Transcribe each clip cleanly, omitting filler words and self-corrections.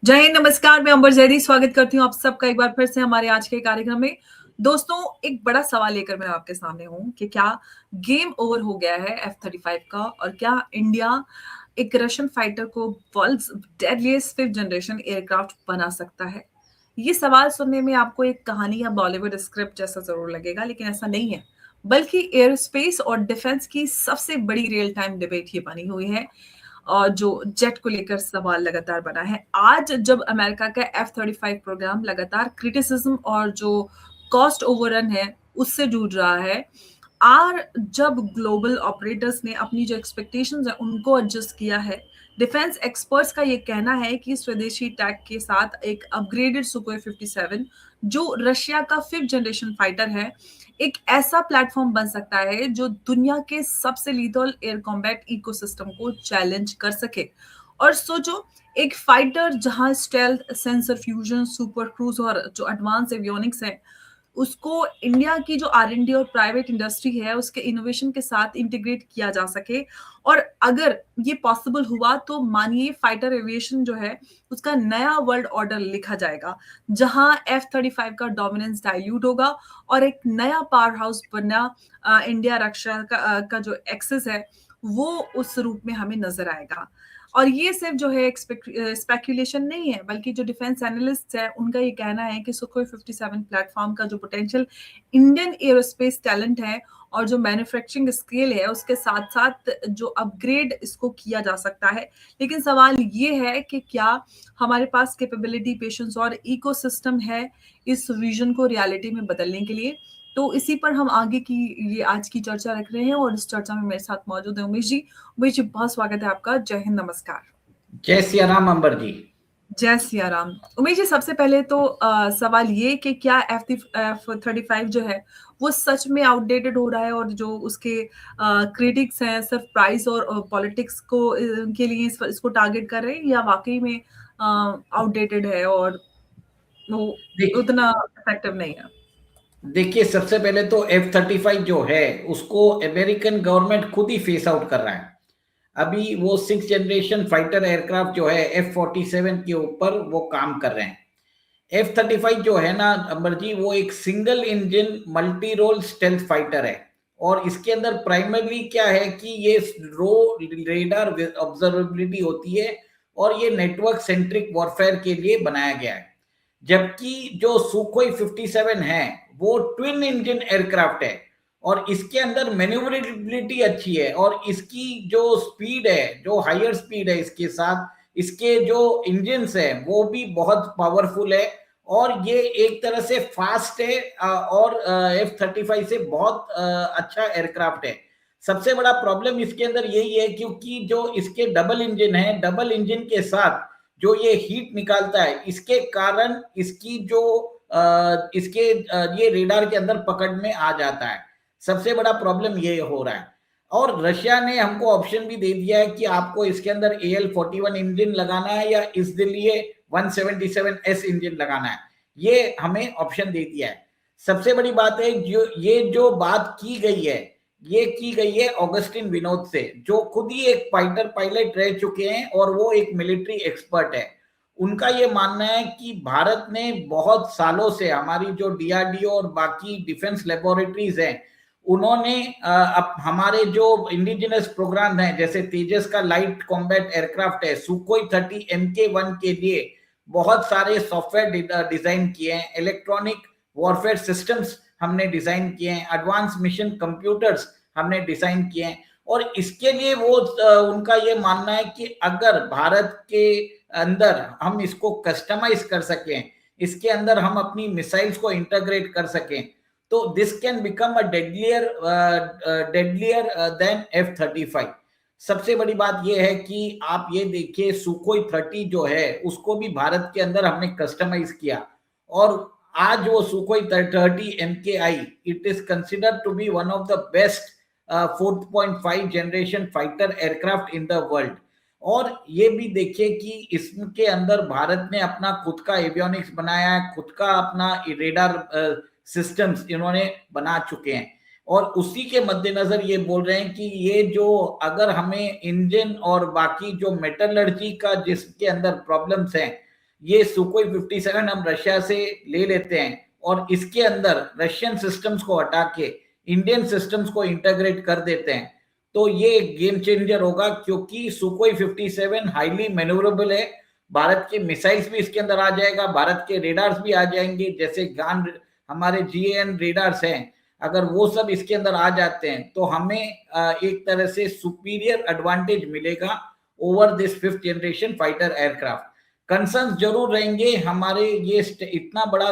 जय हिंद, नमस्कार। मैं अंबर जैदी स्वागत करती हूँ आप सबका एक बार फिर से हमारे आज के कार्यक्रम में। दोस्तों, एक बड़ा सवाल लेकर मैं आपके सामने हूँ कि क्या गेम ओवर हो गया है F-35 का, और क्या इंडिया एक रशियन फाइटर को world's deadliest fifth generation aircraft बना सकता है। ये सवाल सुनने में आपको एक कहानी या बॉलीवुड स्क्रिप्ट जैसा जरूर लगेगा, लेकिन ऐसा नहीं है, बल्कि एयरोस्पेस और डिफेंस की सबसे बड़ी रियल टाइम डिबेट ये बनी हुई है। और जो जेट को लेकर सवाल लगातार बना है, आज जब अमेरिका का F-35 प्रोग्राम लगातार क्रिटिसिज्म और जो कॉस्ट ओवररन है उससे जूझ रहा है, और जब ग्लोबल ऑपरेटर्स ने अपनी जो एक्सपेक्टेशंस है उनको एडजस्ट किया है, डिफेंस एक्सपर्ट्स का ये कहना है कि स्वदेशी टैग के साथ एक अपग्रेडेड सुकोई 57 जो रशिया का फिफ्थ जनरेशन फाइटर है, एक ऐसा प्लेटफॉर्म बन सकता है जो दुनिया के सबसे लीथल एयर कॉम्बैट इकोसिस्टम को चैलेंज कर सके। और सोचो, एक फाइटर जहां stealth, sensor fusion, super cruise और जो एडवांस एवियोनिक्स है, उसको इंडिया की जो R&D और प्राइवेट इंडस्ट्री है उसके इनोवेशन के साथ इंटीग्रेट किया जा सके। और अगर ये पॉसिबल हुआ तो मानिए फाइटर एविएशन जो है उसका नया वर्ल्ड ऑर्डर लिखा जाएगा, जहां F-35 का डोमिनेंस डाइल्यूट होगा और एक नया पावर हाउस बनना इंडिया रक्षा का जो एक्सेस है वो उस रूप में हमें नजर आएगा। और ये सिर्फ जो है स्पेक्यूलेशन नहीं है, बल्कि जो डिफेंस एनालिस्ट है उनका ये कहना है कि सुखोई 57 प्लेटफॉर्म का जो पोटेंशियल इंडियन एरोस्पेस टैलेंट है और जो मैन्युफैक्चरिंग स्केल है उसके साथ साथ जो अपग्रेड इसको किया जा सकता है। लेकिन सवाल ये है कि क्या हमारे पास कैपेबिलिटी, पेशेंस और इकोसिस्टम है इस विजन को रियलिटी में बदलने के लिए। तो इसी पर हम आगे की ये आज की चर्चा रख रहे हैं, और इस चर्चा में मेरे साथ मौजूद है उमेश जी। उमेश जी, बहुत स्वागत है आपका। जय हिंद, नमस्कार। जय सिया राम अंबर जी। जय सिया राम। उमेश जी, सबसे पहले तो सवाल ये कि क्या F-35 जो है वो सच में आउटडेटेड हो रहा है, और जो उसके क्रिटिक्स हैं सिर्फ प्राइस और पॉलिटिक्स को के लिए इसको टारगेट कर रहे हैं, या वाकई में आउटडेटेड है और वो उतना इफेक्टिव नहीं है? देखिए, सबसे पहले तो F-35 जो है उसको अमेरिकन गवर्नमेंट खुद ही फेस आउट कर रहा है। अभी वो सिक्स जनरेशन फाइटर एयरक्राफ्ट जो है F-47 के ऊपर वो काम कर रहे हैं। F-35 जो है ना अंबर जी, वो एक single engine multi role stealth fighter है। और इसके अंदर प्राइमरली क्या है कि ये रो रेडार ऑब्जर्वेबिलिटी होती है, और ये नेटवर्क सेंट्रिक वॉरफेयर के लिए बनाया गया है। जबकि जो सुखोई 57 है वो ट्विन इंजन एयरक्राफ्ट है, और इसके अंदर मैन्यूवरेबिलिटी अच्छी है, और इसकी जो स्पीड है, जो हायर स्पीड है, इसके साथ इसके जो इंजन्स है वो भी बहुत पावरफुल है, और ये एक तरह से फास्ट है, और F-35 से बहुत अच्छा एयरक्राफ्ट है। सबसे बड़ा प्रॉब्लम इसके अंदर यही है क्योंकि जो इसके डबल इंजन है, डबल इंजन के साथ जो ये हीट निकालता है, इसके कारण इसकी जो इसके ये रेडार के अंदर पकड़ में आ जाता है। सबसे बड़ा प्रॉब्लम ये हो रहा है। और रशिया ने हमको ऑप्शन भी दे दिया है कि आपको इसके अंदर AL-41 इंजन लगाना है या इसके लिए 177S इंजन लगाना है, ये हमें ऑप्शन दे दिया है। सबसे बड़ी बात है जो बात की गई है, ये की गई है ऑगस्टिन विनोद से, जो खुद ही एक फाइटर पायलट रह चुके हैं और वो एक मिलिट्री एक्सपर्ट है। उनका ये मानना है कि भारत ने बहुत सालों से, हमारी जो DRDO और बाकी डिफेंस लेबोरेटरीज हैं, उन्होंने अब हमारे जो इंडिजिनस प्रोग्राम है, जैसे तेजस का लाइट कॉम्बैट एयरक्राफ्ट है, सुखोई 30 MK1 के लिए बहुत सारे सॉफ्टवेयर डिजाइन किए हैं, इलेक्ट्रॉनिक वॉरफेयर सिस्टम्स हमने डिजाइन किए हैं, एडवांस मिशन कंप्यूटर्स हमने डिजाइन किए हैं। और इसके लिए वो उनका ये मानना है कि अगर भारत के अंदर हम इसको कस्टमाइज कर सकें, इसके अंदर हम अपनी मिसाइल्स को इंटीग्रेट कर सकें, तो this can become a deadlier than F-35। सबसे बड़ी बात यह है कि आप ये देखिए, सुखोई 30 जो है उसको भी भारत के अंदर हमने कस्टमाइज किया, और आज वो Sukhoi 30 MKI, it is considered to be one of the best 4.5 generation fighter aircraft in the world. और ये भी देखिए कि इसके अंदर भारत ने अपना खुद का एवियोनिक्स बनाया है, खुद का अपना रेडार सिस्टम्स इन्होंने बना चुके हैं। और उसी के मद्देनजर ये बोल रहे हैं कि ये जो अगर हमें इंजन और बाकी जो मेटलर्जी का जिसके अंदर प्रॉब्लम्स हैं, ये सुकोई 57 हम रशिया से ले लेते हैं और इसके अंदर रशियन सिस्टम्स को हटा के इंडियन सिस्टम्स को इंटीग्रेट कर देते हैं, तो ये एक गेम चेंजर होगा, क्योंकि सुकोई 57 हाईली मैन्यूवरेबल है। भारत के मिसाइल्स भी इसके अंदर आ जाएगा, भारत के रेडार्स भी आ जाएंगे, जैसे गान हमारे GAN रेडार्स हैं, अगर वो सब इसके अंदर आ जाते हैं तो हमें एक तरह से सुपीरियर एडवांटेज मिलेगा over this 5th generation fighter aircraft. Concerns जरूर रहेंगे, हमारे ये इतना बड़ा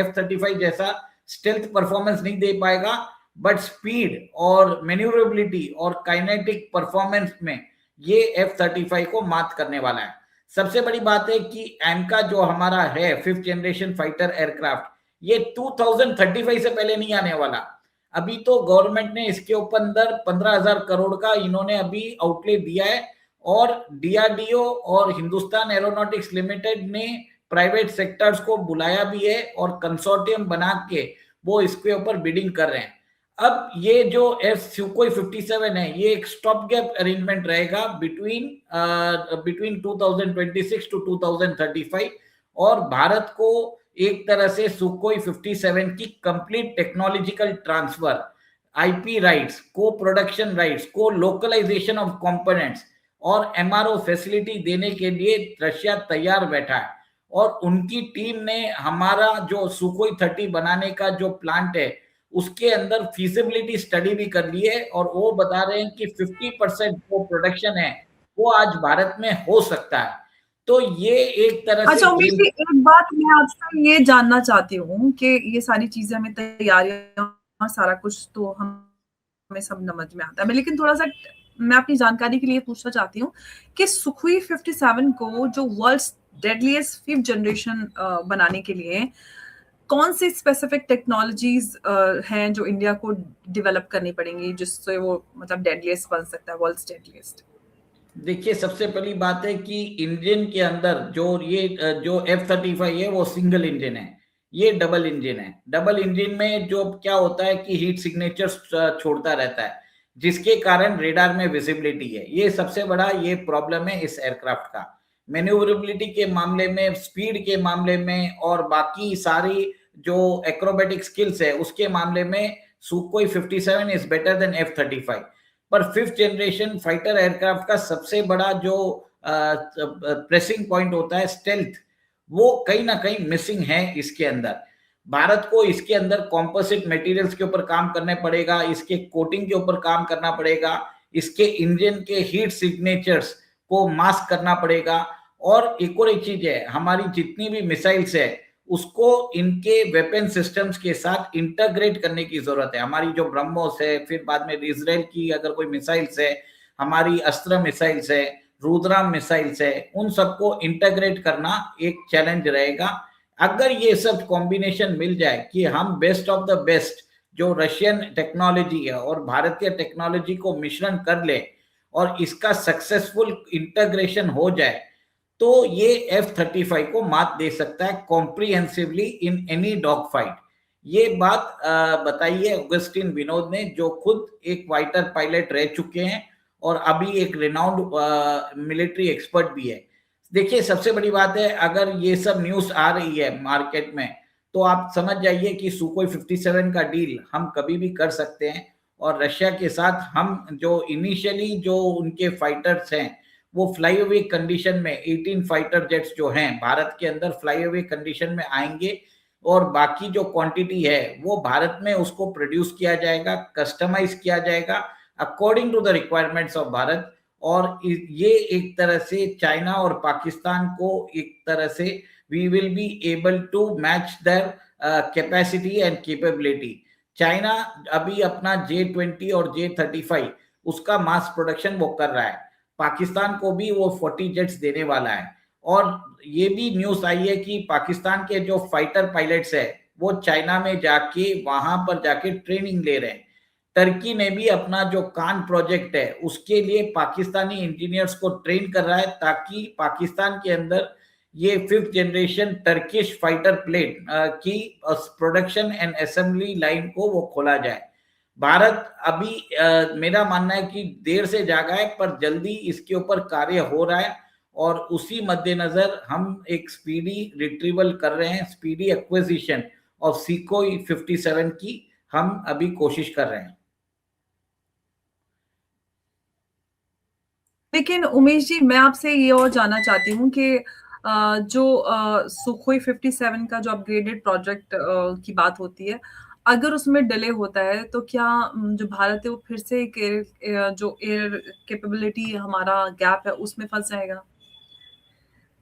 F-35 जैसा स्टेल्थ परफॉर्मेंस नहीं दे पाएगा, बट स्पीड और मैन्यूवरेबिलिटी और काइनेटिक परफॉर्मेंस में ये F-35 को मात करने वाला है। सबसे बड़ी बात है कि एमका जो हमारा है 5th जनरेशन फाइटर एयरक्राफ्ट, ये 2035 से पहले नहीं आने वाला। अभी तो गवर्नमेंट ने इसके ऊपर अंदर 15,000 करोड़ का इन्होंने अभी आउटले दिया है, और DRDO और हिंदुस्तान एरोनॉटिक्स लिमिटेड ने प्राइवेट सेक्टर्स को बुलाया भी है और कंसोर्टियम बना के वो इसके ऊपर बिडिंग कर रहे हैं। अब ये जो सुकोई 57 है, ये एक स्टॉप गैप अरेंजमेंट रहेगा बिटवीन 2026 टू 2035, और भारत को एक तरह से सुकोई 57 की complete technological transfer, IP rights, को प्रोडक्शन राइट्स, को लोकलाइजेशन ऑफ कंपोनेंट्स और MRO फैसिलिटी देने के लिए रशिया तैयार बैठा है। और उनकी टीम ने हमारा जो सुकोई 30 बनाने का जो प्लांट है उसके अंदर फीजिबिलिटी स्टडी भी कर ली है, और वो बता रहे हैं कि 50% जो प्रोडक्शन है वो आज भारत में हो सकता है। तो ये एक तरह से अच्छा उमेश जी, एक बात मैं आपसे ये जानना चाहती हूँ कि ये सारी चीजें हमें तैयारियां सारा कुछ तो हमें सब समझ में आता है, लेकिन थोड़ा सा मैं अपनी जानकारी के लिए पूछना चाहती हूँ कि सुखोई 57 को जो वर्ल्ड्स डेडलीस्ट 5th जनरेशन बनाने के लिए कौन सी स्पेसिफिक टेक्नोलॉजीज हैं जो इंडिया को डेवलप करनी पड़ेंगी जिससे वो मतलब डेडलीस्ट बन सकता है, वर्ल्ड्स डेडलीस्ट? देखिए, सबसे पहली बात है कि इंजन के अंदर जो F-35 है वो सिंगल इंजन है, ये डबल इंजन है। डबल इंजन में जो क्या होता है कि हीट सिग्नेचर्स छोड़ता रहता है, जिसके कारण रेडार में विजिबिलिटी है। ये सबसे बड़ा ये प्रॉब्लम है इस एयरक्राफ्ट का। मैन्यूवरेबिलिटी के मामले में, स्पीड के मामले में और बाकी सारी जो एक्रोबेटिक स्किल्स है उसके मामले में सुकोई 57 इज बेटर देन F-35। पर 5th जनरेशन फाइटर एयरक्राफ्ट का सबसे बड़ा जो प्रेसिंग पॉइंट होता है स्टेल्थ, वो कहीं ना कहीं मिसिंग है इसके अंदर। भारत को इसके अंदर कॉम्पोजिट मटेरियल्स के ऊपर काम करने पड़ेगा, इसके कोटिंग के ऊपर काम करना पड़ेगा, इसके इंजन के हीट सिग्नेचर्स को मास्क करना पड़ेगा। और एक चीज है, हमारी जितनी भी मिसाइल्स है उसको इनके वेपन सिस्टम्स के साथ इंटीग्रेट करने की जरूरत है। हमारी जो ब्रह्मोस है, फिर बाद में इजराइल की अगर कोई मिसाइल्स है, हमारी अस्त्र मिसाइल्स है, रुद्राम मिसाइल्स है, उन सबको इंटीग्रेट करना एक चैलेंज रहेगा। अगर ये सब कॉम्बिनेशन मिल जाए कि हम बेस्ट ऑफ द बेस्ट जो रशियन टेक्नोलॉजी है और भारतीय टेक्नोलॉजी को मिश्रण कर ले और इसका सक्सेसफुल इंटीग्रेशन हो जाए, तो ये F-35 को मात दे सकता है comprehensively in any dog fight. ये बात बताई है ऑगस्टिन विनोद ने, जो खुद एक फाइटर पायलट रह चुके हैं और अभी एक रिनाउंड मिलिट्री एक्सपर्ट भी है। देखिए, सबसे बड़ी बात है, अगर ये सब न्यूज आ रही है मार्केट में तो आप समझ जाइए कि सुकोई 57 का डील हम कभी भी कर सकते हैं। और रशिया के साथ हम जो इनिशियली जो उनके फाइटर्स हैं वो फ्लाई अवे कंडीशन में 18 फाइटर जेट्स जो हैं भारत के अंदर फ्लाई अवे कंडीशन में आएंगे, और बाकी जो क्वांटिटी है वो भारत में उसको प्रोड्यूस किया जाएगा, कस्टमाइज किया जाएगा according to the requirements of Bharat. और ये एक तरह से चाइना और पाकिस्तान को एक तरह से we will be able to match their capacity and capability. China अभी अपना J-20 और J-35 उसका मास प्रोडक्शन वो कर रहा है, पाकिस्तान को भी वो 40 जेट्स देने वाला है। और ये भी न्यूज आई है कि पाकिस्तान के जो फाइटर पायलट्स है वो चाइना में जाके वहां पर जाके ट्रेनिंग ले रहे हैं। टर्की ने भी अपना जो कान प्रोजेक्ट है उसके लिए पाकिस्तानी इंजीनियर्स को ट्रेन कर रहा है, ताकि पाकिस्तान के अंदर ये 5th generation Turkish fighter plane की प्रोडक्शन एंड असेंबली लाइन को वो खोला जाए। भारत अभी मेरा मानना है कि देर से जागा है, पर जल्दी इसके ऊपर कार्य हो रहा है। और उसी मद्देनजर हम एक स्पीडी रिट्रीवल कर रहे हैं, स्पीडी एक्विजिशन ऑफ सुखोई 57 की हम अभी कोशिश कर रहे हैं। लेकिन उमेश जी, मैं आपसे ये और जानना चाहती हूँ कि जो सुखोई 57 का जो अपग्रेडेड प्रोजेक्ट की बात होती है, अगर उसमें डिले होता है तो क्या जो भारत है वो फिर से एक जो एयर कैपेबिलिटी हमारा गैप है उसमें फंस जाएगा?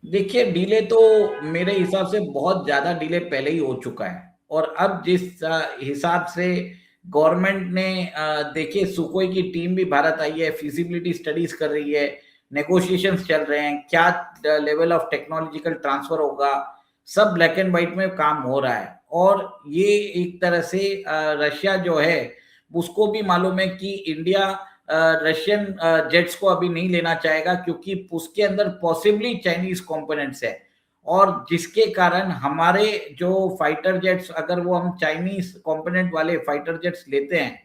देखिए, डिले तो मेरे हिसाब से बहुत ज्यादा डिले पहले ही हो चुका है। और अब जिस हिसाब से गवर्नमेंट ने देखिए, सुखोई की टीम भी भारत आई है, फिजिबिलिटी स्टडीज कर रही है, नेगोशिएशंस चल रहे हैं, क्या लेवल ऑफ टेक्नोलॉजिकल ट्रांसफर होगा, सब ब्लैक एंड व्हाइट में काम हो रहा है। और ये एक तरह से रशिया जो है उसको भी मालूम है कि इंडिया रशियन जेट्स को अभी नहीं लेना चाहेगा, क्योंकि उसके अंदर पॉसिबली चाइनीज कंपोनेंट्स है, और जिसके कारण हमारे जो फाइटर जेट्स, अगर वो हम चाइनीज कंपोनेंट वाले फाइटर जेट्स लेते हैं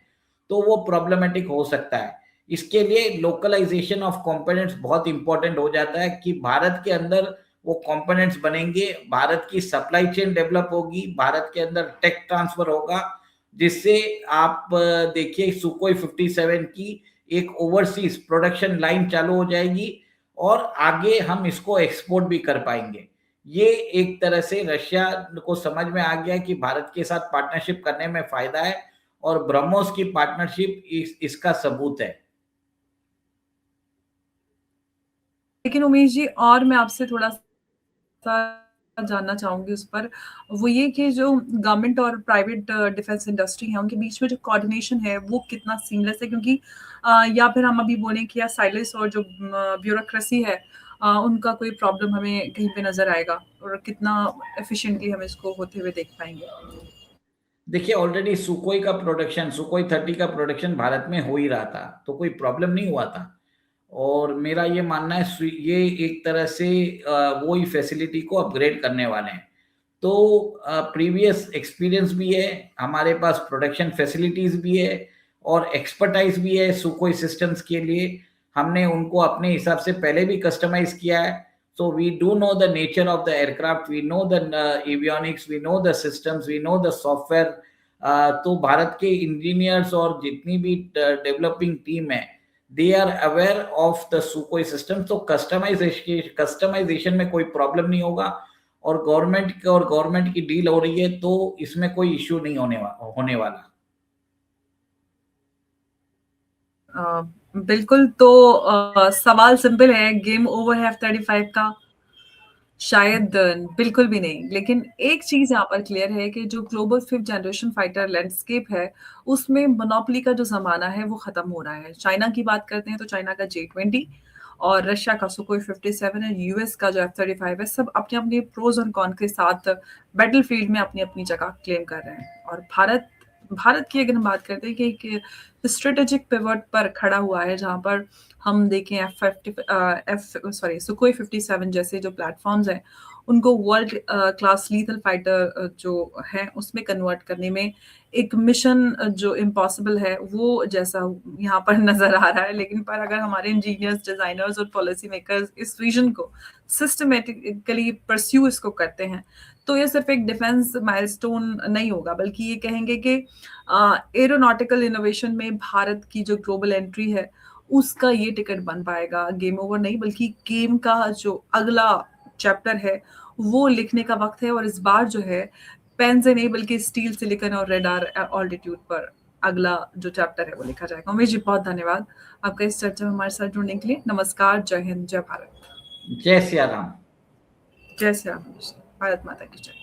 तो वो प्रॉब्लमेटिक हो सकता है। इसके लिए लोकलाइजेशन ऑफ कंपोनेंट्स बहुत इंपॉर्टेंट हो जाता है कि भारत के अंदर वो कंपोनेंट्स बनेंगे, भारत की सप्लाई चेन डेवलप होगी, भारत के अंदर टेक ट्रांसफर होगा, जिससे आप देखिए सुखोई 57 की एक ओवरसीज प्रोडक्शन लाइन चालू हो जाएगी और आगे हम इसको एक्सपोर्ट भी कर पाएंगे। ये एक तरह से रशिया को समझ में आ गया कि भारत के साथ पार्टनरशिप करने में फायदा है, और ब्रह्मोस की पार्टनरशिप इसका सबूत है। लेकिन उमेश जी, और मैं आपसे थोड़ा सा जानना चाहूंगी उस पर, वो ये कि जो गवर्नमेंट और प्राइवेट डिफेंस इंडस्ट्री है उनके बीच में जो कोऑर्डिनेशन है वो कितना सीमलेस है, क्योंकि या फिर हम अभी बोलें कि या साइलेंस और जो ब्यूरोक्रेसी है उनका कोई प्रॉब्लम हमें कहीं पे नजर आएगा, और कितना एफिशिएंटली हम इसको होते हुए देख पाएंगे? देखिए, ऑलरेडी सुखोई का प्रोडक्शन, सुखोई 30 का प्रोडक्शन भारत में हो ही रहा था, तो कोई प्रॉब्लम नहीं हुआ था। और मेरा ये मानना है ये एक तरह से वो ही फैसिलिटी को अपग्रेड करने वाले हैं। तो प्रीवियस एक्सपीरियंस भी है हमारे पास, प्रोडक्शन फैसिलिटीज भी है और एक्सपर्टाइज भी है सुखोई सिस्टम्स के लिए। हमने उनको अपने हिसाब से पहले भी कस्टमाइज किया है। So we do know the nature of the aircraft, we know the avionics, we know the systems, we know the software. तो भारत के इंजीनियर्स और जितनी भी डेवलपिंग टीम है, they are aware of the Sukhoi system. तो customization में कोई problem नहीं होगा, और गवर्नमेंट की डील हो रही है, तो इसमें कोई इश्यू नहीं होने वाला। बिल्कुल। तो सवाल सिंपल है, गेम ओवर है F-35 का? शायद बिल्कुल भी नहीं। लेकिन एक चीज यहाँ पर क्लियर है कि जो global 5th generation fighter landscape है उसमें मोनोपोली का जो जमाना है वो खत्म हो रहा है। चाइना की बात करते हैं तो चाइना का J-20 और रशिया का सुखोई 57 है, यूएस का जो F-35 है, सब अपने अपने प्रोज और कॉन के साथ बैटलफील्ड में अपनी अपनी जगह क्लेम कर रहे हैं। और भारत भारत की अगर हम बात करते हैं कि एक स्ट्रेटेजिक पिवट पर खड़ा हुआ है, जहां पर हम देखें सुखोई 57 जैसे जो प्लेटफॉर्म्स हैं उनको वर्ल्ड क्लास लीथल फाइटर जो है उसमें कन्वर्ट करने में एक मिशन जो इम्पॉसिबल है वो जैसा यहाँ पर नजर आ रहा है। लेकिन पर अगर हमारे इंजीनियर्स, डिजाइनर्स और पॉलिसी मेकर्स इस विजन को सिस्टमेटिकली परस्यू इसको करते हैं तो ये सिर्फ एक डिफेंस माइलस्टोन नहीं होगा, बल्कि ये कहेंगे कि एरोनॉटिकल इनोवेशन में भारत की जो ग्लोबल एंट्री है उसका ये टिकट बन पाएगा। गेम ओवर नहीं, बल्कि गेम का जो अगला चैप्टर है वो लिखने का वक्त है, और इस बार जो है पेन से नहीं बल्कि स्टील, सिलिकॉन और रेडार ऑल्टीट्यूड पर अगला जो चैप्टर है वो लिखा जाएगा। उमेश जी, बहुत धन्यवाद आपका इस चर्चा में हमारे साथ जुड़ने के लिए। नमस्कार, जय हिंद, जय भारत। जय सिया राम। जय श्री राम, भारत माता की जय।